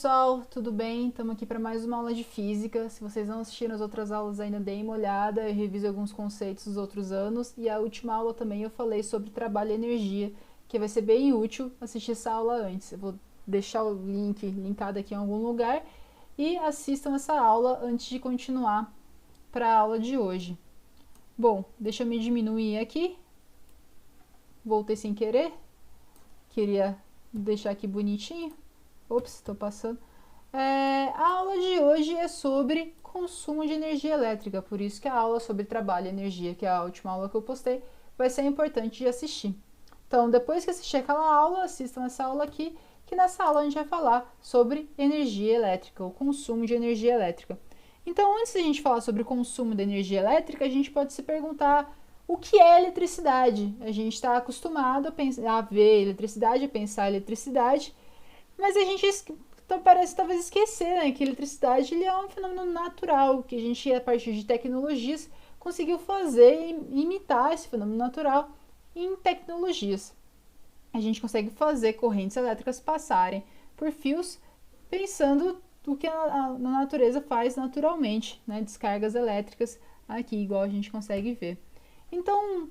pessoal, tudo bem? Estamos aqui para mais uma aula de física. Se vocês não assistiram as outras aulas ainda, deem uma olhada. Eu reviso alguns conceitos dos outros anos. E a última aula também eu falei sobre trabalho e energia, que vai ser bem útil assistir essa aula antes. Eu vou deixar o link linkado aqui em algum lugar e assistam essa aula antes de continuar para a aula de hoje. Bom, deixa eu me diminuir aqui. Voltei sem querer. Queria deixar aqui bonitinho. Ops, estou passando. A aula de hoje é sobre consumo de energia elétrica, por isso que a aula sobre trabalho e energia, que é a última aula que eu postei, vai ser importante de assistir. Então, depois que assistir aquela aula, assistam essa aula aqui, que nessa aula a gente vai falar sobre energia elétrica, o consumo de energia elétrica. Então, antes de a gente falar sobre o consumo de energia elétrica, a gente pode se perguntar o que é eletricidade. A gente está acostumado a ver eletricidade, a pensar eletricidade, mas a gente parece talvez esquecer, né, que a eletricidade ele é um fenômeno natural, que a gente, a partir de tecnologias, conseguiu fazer e imitar esse fenômeno natural em tecnologias. A gente consegue fazer correntes elétricas passarem por fios pensando o que a natureza faz naturalmente, né, descargas elétricas aqui, igual a gente consegue ver. Então,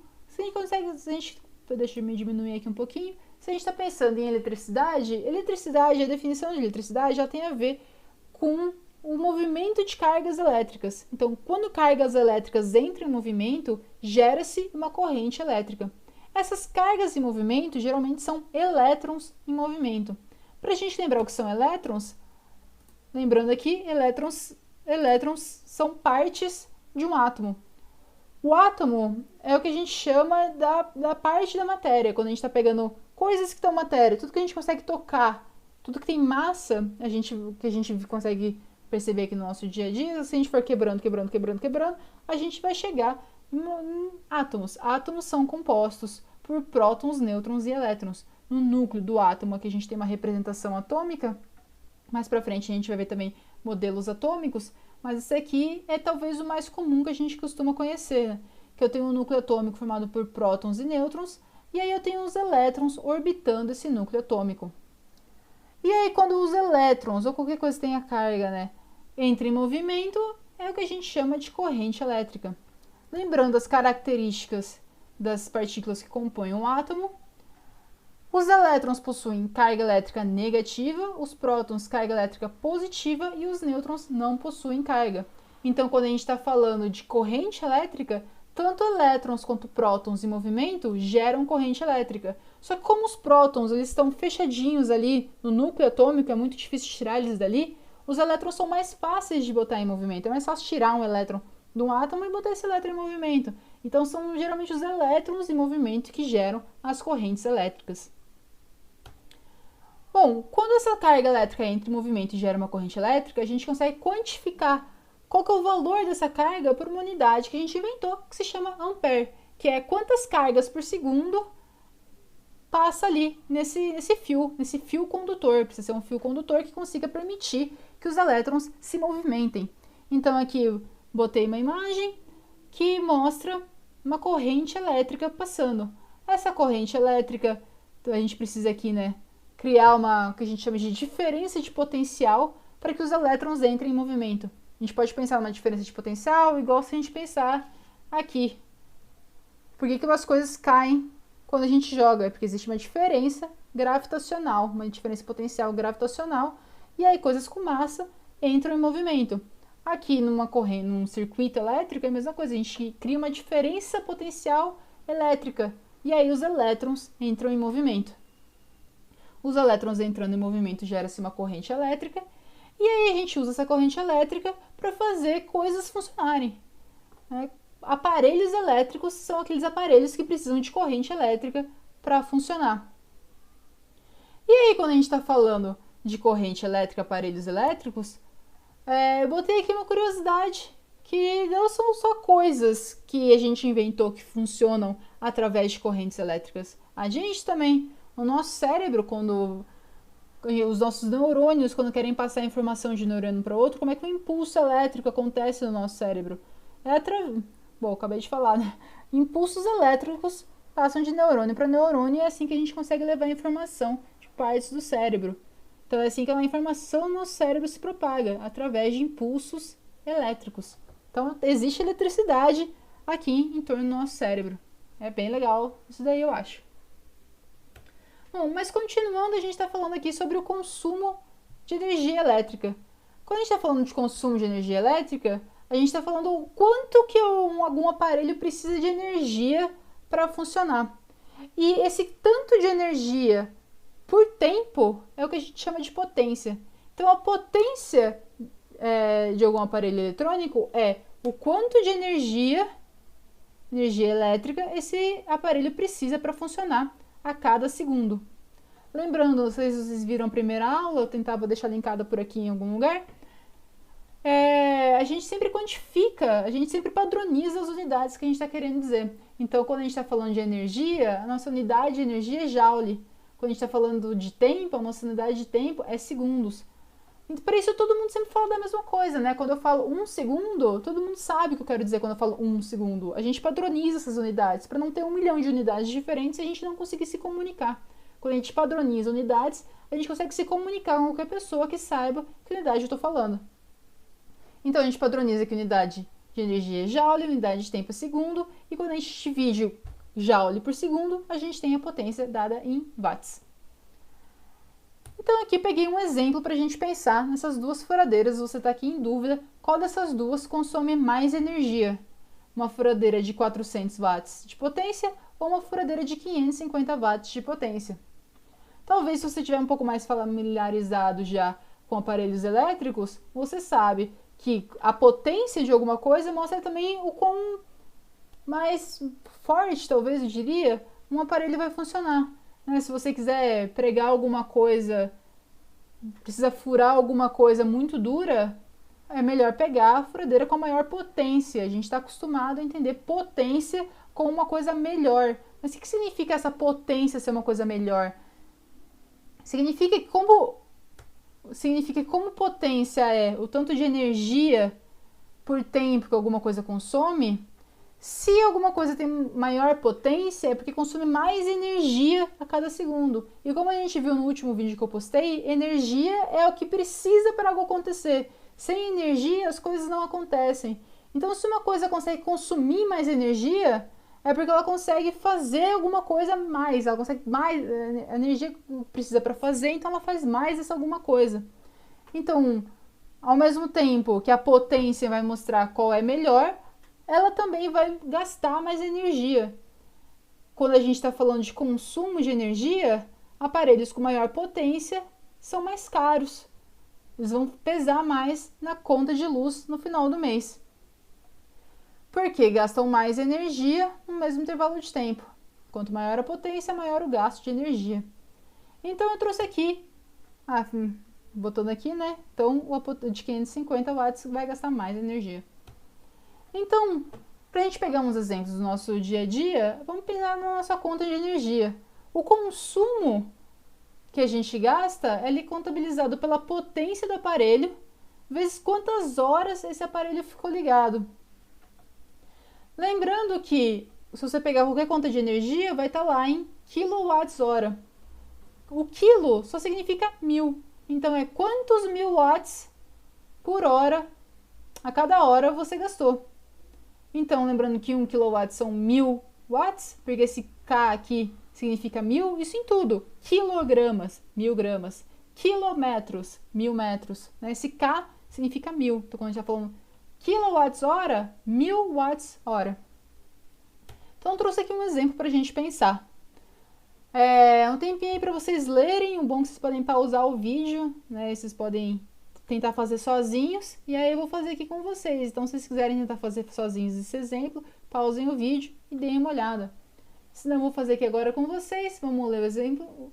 deixa eu me diminuir aqui um pouquinho. Se a gente está pensando em eletricidade, a definição de eletricidade já tem a ver com o movimento de cargas elétricas. Então, quando cargas elétricas entram em movimento, gera-se uma corrente elétrica. Essas cargas em movimento geralmente são elétrons em movimento. Para a gente lembrar o que são elétrons, lembrando aqui, elétrons são partes de um átomo. O átomo é o que a gente chama da parte da matéria, quando a gente está pegando coisas que estão matéria, tudo que a gente consegue tocar, tudo que tem massa, que a gente consegue perceber aqui no nosso dia a dia, se a gente for quebrando, a gente vai chegar em átomos. Átomos são compostos por prótons, nêutrons e elétrons. No núcleo do átomo aqui a gente tem uma representação atômica, mais pra frente a gente vai ver também modelos atômicos, mas esse aqui é talvez o mais comum que a gente costuma conhecer, né? Que eu tenho um núcleo atômico formado por prótons e nêutrons, e aí eu tenho os elétrons orbitando esse núcleo atômico. E aí quando os elétrons, ou qualquer coisa que tenha carga, né, entra em movimento, é o que a gente chama de corrente elétrica. Lembrando as características das partículas que compõem um átomo, os elétrons possuem carga elétrica negativa, os prótons carga elétrica positiva e os nêutrons não possuem carga. Então, quando a gente está falando de corrente elétrica, tanto elétrons quanto prótons em movimento geram corrente elétrica. Só que como os prótons eles estão fechadinhos ali no núcleo atômico, é muito difícil tirar eles dali, os elétrons são mais fáceis de botar em movimento. É mais fácil tirar um elétron de um átomo e botar esse elétron em movimento. Então, são geralmente os elétrons em movimento que geram as correntes elétricas. Bom, quando essa carga elétrica entra em movimento e gera uma corrente elétrica, a gente consegue quantificar qual que é o valor dessa carga por uma unidade que a gente inventou, que se chama ampere, que é quantas cargas por segundo passa ali nesse fio condutor. Precisa ser um fio condutor que consiga permitir que os elétrons se movimentem. Então aqui eu botei uma imagem que mostra uma corrente elétrica passando. Essa corrente elétrica, a gente precisa aqui, né, criar o que a gente chama de diferença de potencial para que os elétrons entrem em movimento. A gente pode pensar numa diferença de potencial igual se a gente pensar aqui. Por que as coisas caem quando a gente joga? É porque existe uma diferença gravitacional, uma diferença potencial gravitacional, e aí coisas com massa entram em movimento. Aqui num circuito elétrico é a mesma coisa, a gente cria uma diferença potencial elétrica, e aí os elétrons entram em movimento. Os elétrons entrando em movimento gera-se uma corrente elétrica, e aí a gente usa essa corrente elétrica para fazer coisas funcionarem. Aparelhos elétricos são aqueles aparelhos que precisam de corrente elétrica para funcionar. E aí, quando a gente está falando de corrente elétrica, aparelhos elétricos, eu botei aqui uma curiosidade, que não são só coisas que a gente inventou que funcionam através de correntes elétricas. A gente também, o nosso cérebro, os nossos neurônios, quando querem passar informação de neurônio para outro, como é que o impulso elétrico acontece no nosso cérebro? Bom, acabei de falar, né? Impulsos elétricos passam de neurônio para neurônio e é assim que a gente consegue levar informação de partes do cérebro. Então é assim que a informação no cérebro se propaga, através de impulsos elétricos. Então existe eletricidade aqui em torno do nosso cérebro. É bem legal isso daí, eu acho. Bom, mas continuando, a gente está falando aqui sobre o consumo de energia elétrica. Quando a gente está falando de consumo de energia elétrica, a gente está falando o quanto que algum aparelho precisa de energia para funcionar. E esse tanto de energia por tempo é o que a gente chama de potência. Então a potência de algum aparelho eletrônico é o quanto de energia elétrica esse aparelho precisa para funcionar a cada segundo. Lembrando, não sei se vocês viram a primeira aula, eu tentava deixar linkada por aqui em algum lugar. A gente sempre quantifica, a gente sempre padroniza as unidades que a gente está querendo dizer. Então, quando a gente está falando de energia, a nossa unidade de energia é joule. Quando a gente está falando de tempo, a nossa unidade de tempo é segundos. Então, por isso, todo mundo sempre fala da mesma coisa, né? Quando eu falo 1 segundo, todo mundo sabe o que eu quero dizer quando eu falo 1 segundo. A gente padroniza essas unidades, para não ter 1 milhão de unidades diferentes e a gente não conseguir se comunicar. Quando a gente padroniza unidades, a gente consegue se comunicar com qualquer pessoa que saiba que unidade eu estou falando. Então, a gente padroniza que unidade de energia é joule, unidade de tempo é segundo, e quando a gente divide joule por segundo, a gente tem a potência dada em watts. Então, aqui peguei um exemplo para a gente pensar nessas duas furadeiras. Você está aqui em dúvida qual dessas duas consome mais energia. Uma furadeira de 400 watts de potência ou uma furadeira de 550 watts de potência. Talvez, se você estiver um pouco mais familiarizado já com aparelhos elétricos, você sabe que a potência de alguma coisa mostra também o quão mais forte, talvez eu diria, um aparelho vai funcionar. Se você quiser pregar alguma coisa, precisa furar alguma coisa muito dura, é melhor pegar a furadeira com a maior potência. A gente está acostumado a entender potência como uma coisa melhor. Mas o que significa essa potência ser uma coisa melhor? Significa que como potência é o tanto de energia por tempo que alguma coisa consome. Se alguma coisa tem maior potência, é porque consome mais energia a cada segundo. E como a gente viu no último vídeo que eu postei, energia é o que precisa para algo acontecer. Sem energia, as coisas não acontecem. Então, se uma coisa consegue consumir mais energia, é porque ela consegue fazer alguma coisa mais. Ela consegue mais, a energia precisa para fazer, então ela faz mais essa alguma coisa. Então, ao mesmo tempo que a potência vai mostrar qual é melhor, ela também vai gastar mais energia. Quando a gente está falando de consumo de energia, aparelhos com maior potência são mais caros. Eles vão pesar mais na conta de luz no final do mês. Porque gastam mais energia no mesmo intervalo de tempo. Quanto maior a potência, maior o gasto de energia. Então eu trouxe aqui, botando aqui, né? Então o de 550 watts vai gastar mais energia. Então, para a gente pegar uns exemplos do nosso dia a dia, vamos pensar na nossa conta de energia. O consumo que a gente gasta é contabilizado pela potência do aparelho, vezes quantas horas esse aparelho ficou ligado. Lembrando que, se você pegar qualquer conta de energia, vai estar lá em kWh. O quilo só significa 1000. Então, é quantos 1000 watts por hora, a cada hora você gastou. Então, lembrando que 1 kW são 1000 watts, porque esse K aqui significa 1000, isso em tudo. Quilogramas, 1000 gramas. Quilômetros, 1000 metros. Esse K significa 1000. Então, quando a gente está falando quilowatts-hora, 1000 watts-hora. Então, eu trouxe aqui um exemplo para a gente pensar. Um tempinho aí para vocês lerem. O bom é que vocês podem pausar o vídeo, né? Vocês podem tentar fazer sozinhos, e aí eu vou fazer aqui com vocês. Então, se vocês quiserem tentar fazer sozinhos esse exemplo, pausem o vídeo e deem uma olhada. Se não, eu vou fazer aqui agora com vocês. Vamos ler o exemplo.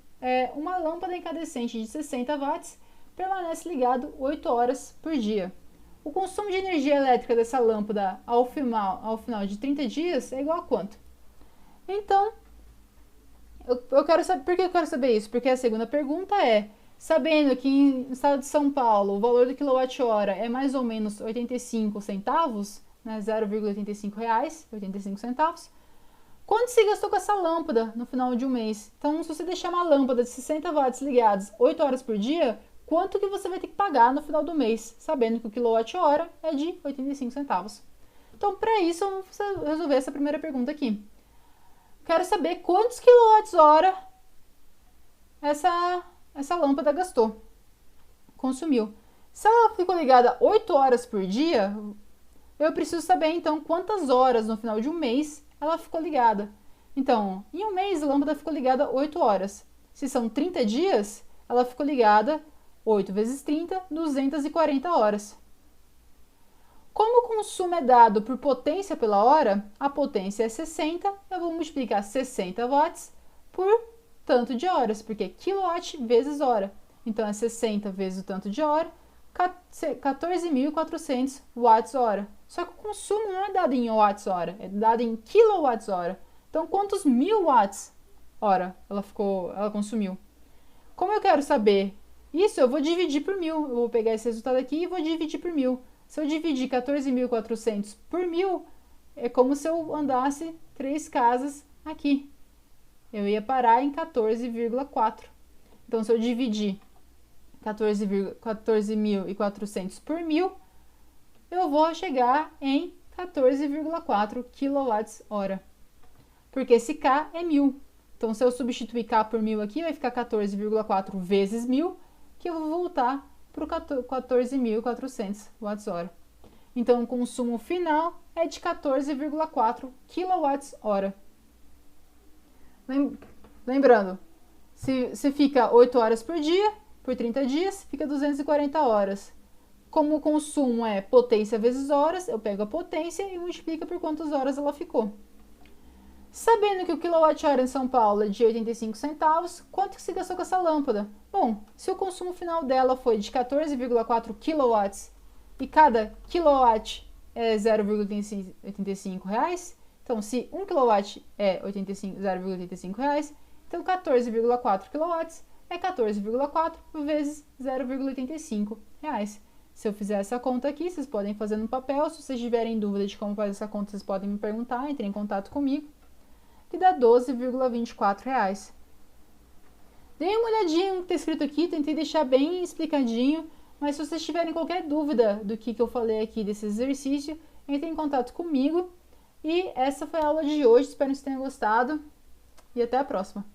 Uma lâmpada incandescente de 60 watts permanece ligado 8 horas por dia. O consumo de energia elétrica dessa lâmpada ao final de 30 dias é igual a quanto? Então, eu quero saber. Por que eu quero saber isso? Porque a segunda pergunta é: sabendo que no estado de São Paulo o valor do quilowatt-hora é mais ou menos 85 centavos, né, 0,85 reais, 85 centavos, quanto se gastou com essa lâmpada no final de um mês? Então, se você deixar uma lâmpada de 60 watts ligados 8 horas por dia, quanto que você vai ter que pagar no final do mês, sabendo que o quilowatt-hora é de 85 centavos. Então, para isso, vamos resolver essa primeira pergunta aqui. Quero saber quantos quilowatts-hora essa lâmpada gastou, consumiu. Se ela ficou ligada 8 horas por dia, eu preciso saber, então, quantas horas no final de um mês ela ficou ligada. Então, em um mês, a lâmpada ficou ligada 8 horas. Se são 30 dias, ela ficou ligada 8 vezes 30, 240 horas. Como o consumo é dado por potência pela hora, a potência é 60, eu vou multiplicar 60 watts por tanto de horas, porque é quilowatt vezes hora. Então, é 60 vezes o tanto de hora, 14.400 watts-hora. Só que o consumo não é dado em watts-hora, é dado em quilowatts-hora. Então, quantos mil watts-hora ela consumiu? Como eu quero saber isso, eu vou dividir por 1000. Eu vou pegar esse resultado aqui e vou dividir por 1000. Se eu dividir 14.400 por 1000, é como se eu andasse 3 casas aqui. Eu ia parar em 14,4. Então, se eu dividir 14.400 por 1000, eu vou chegar em 14,4 kWh. Porque esse K é 1000. Então, se eu substituir K por 1000 aqui, vai ficar 14,4 vezes 1000, que eu vou voltar para o 14.400 watts-hora. Então, o consumo final é de 14,4 kWh. Lembrando, se fica 8 horas por dia, por 30 dias, fica 240 horas. Como o consumo é potência vezes horas, eu pego a potência e multiplico por quantas horas ela ficou. Sabendo que o quilowatt-hora em São Paulo é de 85 centavos, quanto que se gastou com essa lâmpada? Bom, se o consumo final dela foi de 14,4 kilowatts e cada kilowatt é 0,85 reais, então se 1 kilowatt é 0,85 reais, então 14,4 kilowatts é 14,4 vezes 0,85 reais. Se eu fizer essa conta aqui, vocês podem fazer no papel. Se vocês tiverem dúvida de como fazer essa conta, vocês podem me perguntar, entrem em contato comigo, que dá 12,24 reais. Dêem uma olhadinha no que está escrito aqui, tentei deixar bem explicadinho, mas se vocês tiverem qualquer dúvida do que eu falei aqui desse exercício, entrem em contato comigo. E essa foi a aula de hoje, espero que vocês tenham gostado e até a próxima.